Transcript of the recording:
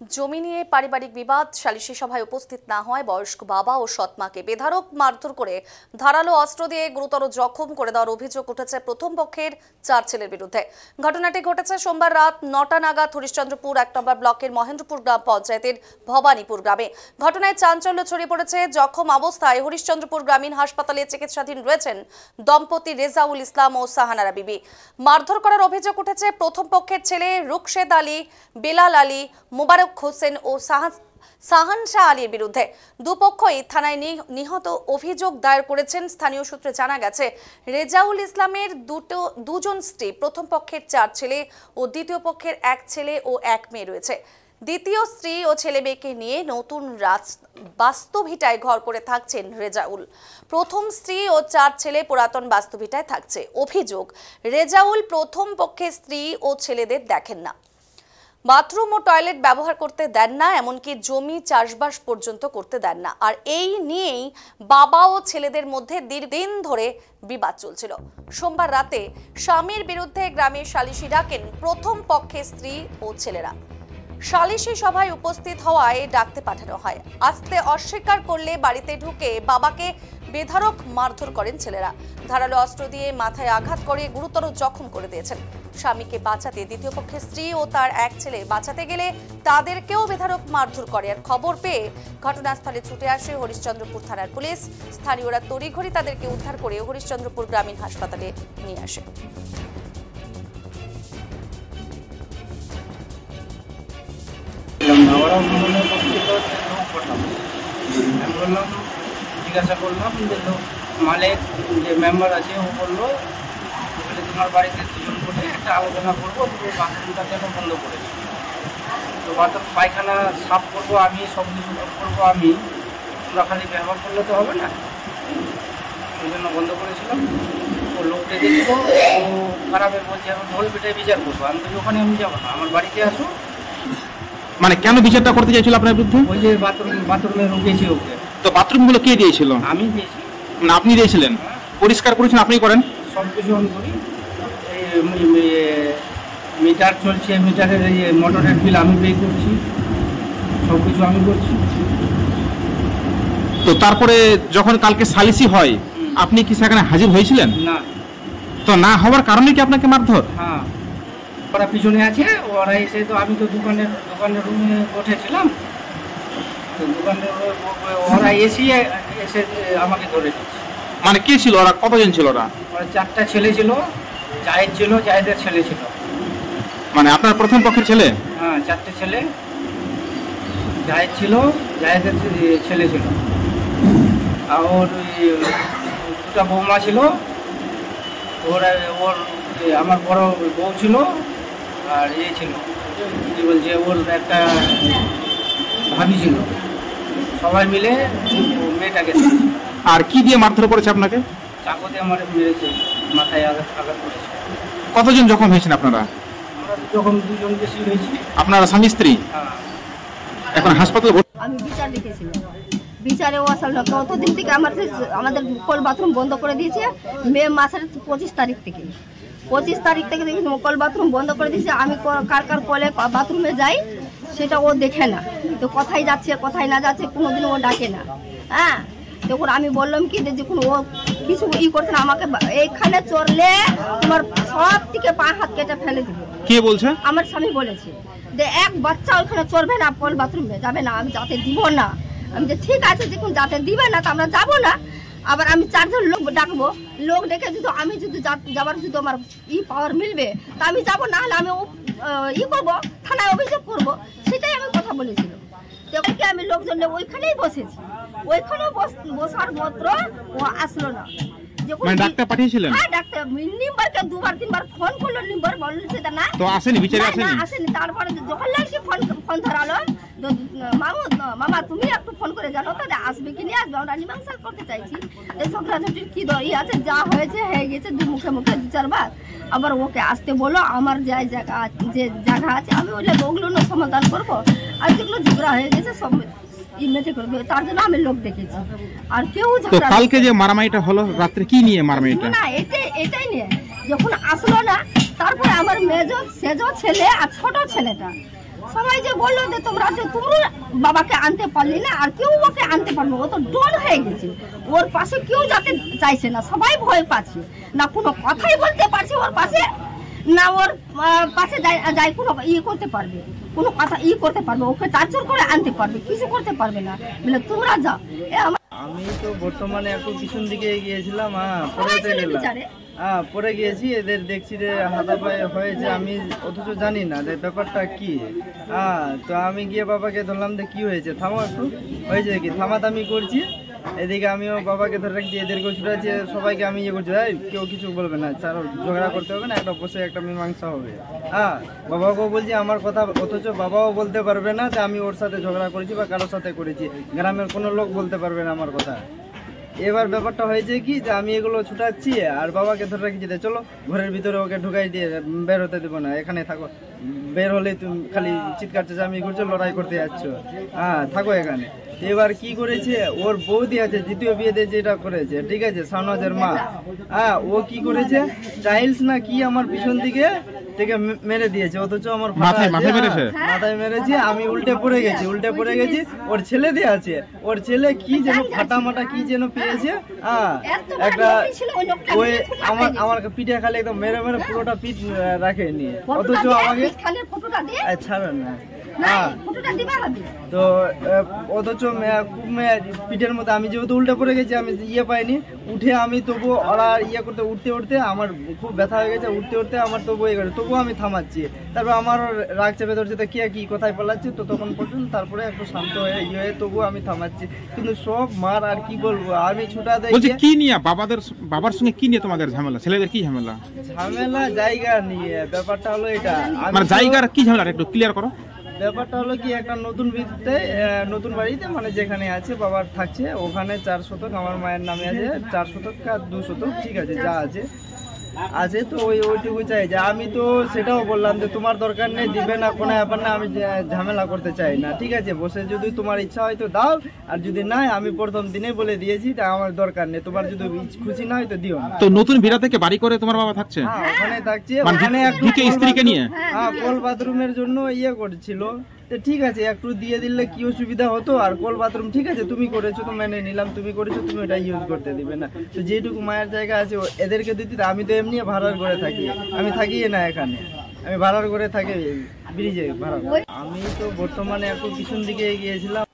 জমি নিয়ে পারিবারিক বিবাদ, সালিশি সভায় উপস্থিত না হওয়ায় বয়স্ক বাবা ও সৎমাকে বেধড়ক মারধর করে ধারালো অস্ত্র দিয়ে গুরুতর জখম করে দেওয়ার অভিযোগ উঠেছে প্রথম পক্ষের 4 ছেলের বিরুদ্ধে। ঘটনাটি ঘটেছে সোমবার রাত 9টা নাগাদ হরিশ্চন্দ্রপুর 1 নম্বর ব্লকের মহেন্দ্রপুর গ্রাম পঞ্চায়েতের ভবানীপুর গ্রামে। ঘটনায় চাঞ্চল্য ছড়িয়ে পড়েছে। জখম অবস্থায় হরিশ্চন্দ্রপুর গ্রামীণ হাসপাতালে চিকিৎসাধীন রয়েছেন দম্পতি রেজাউল ইসলাম ও সাহানারা বিবি। মারধর করার অভিযোগ উঠেছে প্রথম পক্ষের ছেলে রুকশেদ আলী, বেলাল আলী, মুবারক হোসেন ও সাহানশাহ আলীর বিরুদ্ধে। দুপক্ষই থানায় নিহত অভিযোগ দায়ের করেছেন। স্থানীয় সূত্রে জানা গেছে, রেজাউল ইসলামের দুজন স্ত্রী, প্রথম পক্ষের 4 ছেলে ও দ্বিতীয় পক্ষের 1 ছেলে ও 1 মেয়ে রয়েছে। দ্বিতীয় স্ত্রী ও ছেলে মেয়েকে নিয়ে নতুন বাস্তুভিটায় ঘর করে থাকছেন রেজাউল। প্রথম স্ত্রী ও 4 ছেলে পুরাতন বাস্তুভিটায় থাকছে। অভিযোগ, রেজাউল প্রথম পক্ষের স্ত্রী ও ছেলেদের দেখেন না, বাথরুম ও টয়লেট ব্যবহার করতে দেন না, এমনকি জমি চাষবাস পর্যন্ত করতে দেন না। আর এই নিয়েই বাবা ও ছেলেদের মধ্যে দীর্ঘদিন ধরে বিবাদ চলছিল। সোমবার রাতে স্বামীর বিরুদ্ধে গ্রামের সালিশি ডাকেন প্রথম পক্ষের স্ত্রী ও ছেলেরা। সালিশি সভায় উপস্থিত হওয়ায় ডাকতে পাঠানো হয়। আসতে অস্বীকার করলে বাড়িতে ঢুকে বাবাকে বেধড়ক মারধর করেন ছেলেরা। ধারালো অস্ত্র দিয়ে মাথায় আঘাত করে গুরুতর জখম করে দিয়েছেন। স্বামীকে বাঁচাতে দ্বিতীয় পক্ষের স্ত্রী ও তার 1 ছেলে বাঁচাতে গেলে তাদেরকেও বেধড়ক মারধর করে। আর খবর পেয়ে ঘটনাস্থলে ছুটে আসে হরিশ্চন্দ্রপুর থানার পুলিশ। স্থানীয়রা তড়িঘড়ি তাদেরকে উদ্ধার করে হরিশ্চন্দ্রপুর গ্রামীণ হাসপাতালে নিয়ে আসে। জিজ্ঞাসা করলাম যে মালিক যে মেম্বার আছে, ও বললো তোমার বাড়িতে 2 জন করে একটা আলোচনা করবো, তুমি বাথরুমটা কেন বন্ধ করেছো। তো বাথরুম পায়খানা সাফ করবো আমি, সব কিছু করবো আমি, তোমরা খালি ব্যবহার করলে তো হবে না, ওই জন্য বন্ধ করেছিলাম। ও লোক ডেকে দিব, ও খারাপে বলছে আমি ঢোল পিঠে বিচার করবো। আমি তো ওখানে আমি যাবো না, আমার বাড়িতে আসো। মানে কেন বিচারটা করতে চাইছিল আপনার বিরুদ্ধে? ওই যে বাথরুমে রুকেছি ওকে। তো বাথরুমগুলো কে দিয়েছিল? আমি দিয়েছি। মানে আপনি দিয়েছিলেন? পরিষ্কার করেছেন আপনি? করেন সব কিছু আমি করি। মিটার চলছে, মিটারের এই মোটরের বিল আমি পে করছি, সব কিছু আমি করছি। তো তারপরে যখন কালকে সালিসি হয়, আপনি কি সেখানে হাজির হয়েছিলেন? না। তো না হওয়ার কারণে কি আপনাকে মারধর? হ্যাঁ, ওরা পিছনে আছে, ওরা এসে, তো আমি তো দোকানের রুমে বসেছিলাম, তো ওরা এসে আমাকে ধরে দিচ্ছে। মানে কে ছিল ওরা? কতজন ছিল ওরা? 4টা ছেলে ছিল, জায়েদ ছিল, জায়েদের ছেলে ছিল। মানে আপনার প্রথম পক্ষের ছেলে? হ্যাঁ, 4টে ছেলে, জায়েদ ছিল, জায়েদের ছেলে ছিল, আর ওর 2টা বৌমা ছিল, ওর আমার বড় বউ ছিল, আর ছিল কি বলছে, ওর একটা ভাবি ছিল। সবাই মিলে মেয়েটাকে। আর কি দিয়ে মারধর করেছে আপনাকে? চাকু দিয়ে আমার মেরেছে, মাথায় আঘাত করেছে। কতজন জখম হয়েছেন আপনারা? আমরা যখন 2 জন বেশি হয়েছি। আপনারা স্বামী স্ত্রী? হ্যাঁ। এখন হাসপাতালে আমি বিচার লিখেছিলাম। বিচারে ও আসল কতদিন থেকে আমাদের কল বাথরুম বন্ধ করে দিয়েছে। মে মাসের 25 তারিখ থেকে 25 তারিখ থেকে দেখি কল বাথরুম বন্ধ করে দিয়েছে। আমি কার কলে বাথরুমে যাই সেটা ও দেখে না। তো কোথায় যাচ্ছে কোথায় না যাচ্ছে কোনোদিন ও ডাকে না। হ্যাঁ, দেখুন আমি বললাম কি যে যখন ও কিছু করছে না, আমাকে এইখানে চড়লে তোমার সব থেকে পা হাত কেটে ফেলে দিবে। কে বলছে? আমার স্বামী বলেছে যে এক বাচ্চা ওইখানে চড়বে না, কল বাথরুমে যাবে না, আমি যাতে দিব না। আমি যে ঠিক আছে, দেখুন যাতে দিবে না তো আমরা যাবো না। আবার আমি 4 জন লোক ডাকবো, লোক ডেকে যদি আমি যদি যাবার যদি আমার পাওয়ার মিলবে তা আমি যাবো, না হলে আমি করবো, থানায় অভিযোগ করবো। সেটাই আমি কথা বলেছিলাম। দেখি আমি লোকজন ওইখানেই বসেছি, ওইখানেও বসার মাত্র ও আসলো না। ডাক্তার পাঠিয়েছিলেন? হ্যাঁ, ডাক্তার নিম্বারকে 2-3 ফোন করলো, নিম্বার বলছে না তো আসেনি, বিচারে আসেনি। তারপরে জওহরলালকে ফোন ধরালো, মামা তুমি একটু ফোন করে জানো তো আসবে কি নিয়ে আসবে, আমরা মীমাংসা করতে চাইছি। এই ঝগড়াঝাটির কি আছে, যা হয়েছে হয়ে গেছে, মুখে 2-4 বার। আবার ওকে আসতে বলো, আমার যে জায়গা আছে আমি ওগুলো সমাধান করবো। আর যেগুলো ঝগড়া হয়ে গেছে সব তার জন্য আমি লোক দেখেছি। আর কেউ কালকে যে মারামারিটা হলো রাত্রে, কি নিয়ে মারামারিটা? না, এটাই নিয়ে যখন আসলো না, তারপরে আমার সেজ ছেলে আর ছোট ছেলেটা সবাই যে বললো যে তোমরা বাবাকে আনতে পারলি না, আর কেউ ওকে আনতে পারবে, ও তো ডন হয়ে গেছে। ওর পাশে কেউ যেতে চাইছে না, সবাই ভয় পাচ্ছে, না কোনো কথাই বলতে পারছে ওর পাশে, না ওর পাশে যাই কোনো করতে পারবে, কোনো কথা করতে পারবে, ওকে টার্চার করে আনতে পারবে, কিছু করতে পারবে না। বলে তোমরা যাও। আমি তো বর্তমানে একটু পিছন দিকে গিয়েছিলাম, পরেতে গেলাম, পরে গিয়েছি, এদের দেখছি যে হাতাপায়ে হয়েছে, আমি অথচ জানি না যে ব্যাপারটা কি। তো আমি গিয়ে বাবাকে ধরলাম যে কি হয়েছে, থামো একটু, হয়েছে কি, থামাথামি করছি। এদিকে আমিও বাবাকে ধরে রাখছি, এদেরকেও ছুটাচ্ছি, সবাইকে আমি করছি, কেউ কিছু বলবে না, ছাড়ো, ঝগড়া করতে হবে না, একটা বসে একটা মীমাংসা হবে। বাবাকেও বলছি আমার কথা, অথচ বাবাও বলতে পারবে না যে আমি ওর সাথে ঝগড়া করেছি বা কারোর সাথে করেছি, গ্রামের কোনো লোক বলতে পারবে না আমার কথা। এবার ব্যাপারটা হয়েছে কি যে আমি এগুলো ছুটাচ্ছি আর বাবাকে ধরে রাখছি, চলো ঘরের ভিতরে ওকে ঢুকাই দিয়ে বের হতে দেবো না, এখানে থাকো, বের হলে তুমি খালি চিৎকার চেঁচামেচি করছো, লড়াই করতে যাচ্ছ, থাকো এখানে। এবার কি করেছে, ওর বৌদি আছে, দ্বিতীয় বিয়েতে যেটা করেছে, ঠিক আছে, শাহনাজের মা, ও কি করেছে, টাইলস না কি আমার পিছন দিকে থেকে মেরে দিয়েছে, অথচ আমার মাথায় মেরেছে, আমি উল্টে পড়ে গেছি, ওর ছেলে দিয়ে আছে, ওর ছেলে কি যেন ফাটা মাটা কি যেন পেয়েছে, একটা ওই আমার পিঠে খালি একদম মেরে পুরোটা পিঠ রাখেনি, অথচ আমাকে ছাড়েন না, তো অথচ পিঠের মধ্যে আমি যেহেতু উল্টে পড়ে গেছি, আমি পাইনি, উঠে আমি তবু ওরা করতে উঠতে আমার খুব ব্যথা হয়ে গেছে, উঠতে আমার তবু তবুও আমি থামাচ্ছি, তারপর আমার রাগ চেপে ধরছে, তো কি কোথায় পালাচ্ছি, তো তখন পর্যন্ত তারপরে একটু শান্ত হয়ে হয়ে তবুও আমি থামাচ্ছি, কিন্তু সব মার, আর কি বলবো, আমি ছুটা দেয় কি নিয়ে বাবার সঙ্গে কি নিয়ে তোমাদের ঝামেলা, ছেলেদের কি ঝামেলা? জায়গা নিয়ে, ব্যাপারটা হলো এটা, জায়গার কি ঝামেলা একটু ক্লিয়ার করো। ব্যাপারটা হলো কি, একটা নতুন বাড়িতে মানে যেখানে আছে বাবার থাকছে, ওখানে 4 শতক আমার মায়ের নামে আছে, 4 শতক আর 2 শতক, ঠিক আছে, যা আছে, তো ওইটুকু চাই, যে আমি তো সেটাও বললাম যে তোমার দরকার নেই, দিবে না, কোনো ব্যাপার না, আমি ঝামেলা করতে চাই না, ঠিক আছে, বসে যদি তোমার ইচ্ছা হয় তো দাও, আর যদি নাই, আমি প্রথম দিনে বলে দিয়েছি, তা আমার দরকার নেই, তোমার যদি খুশি না হয় তো দিও না। তো নতুন ভিড়া থেকে বাড়ি করে তোমার বাবা থাকছে? ওখানে থাকছে, ওখানে স্ত্রীকে নিয়ে কল বাথরুমের জন্য করছিল, ঠিক আছে, একটু দিয়ে দিলে কি অসুবিধা হতো, আর কল বাথরুম ঠিক আছে তুমি করেছো তো মেনে নিলাম, তুমি করেছো, তুমি ওটা ইউজ করতে দিবে না, তো যেটুকু মায়ের জায়গা আছে এদেরকে দিতে, আমি তো এমনি ভাড়ার ঘরে থাকি, আমি থাকি না এখানে, আমি ভাড়ার ঘরে থাকি, ব্রিজে ভাড়া। আমি তো বর্তমানে একটু পিছন দিকে গিয়েছিলাম।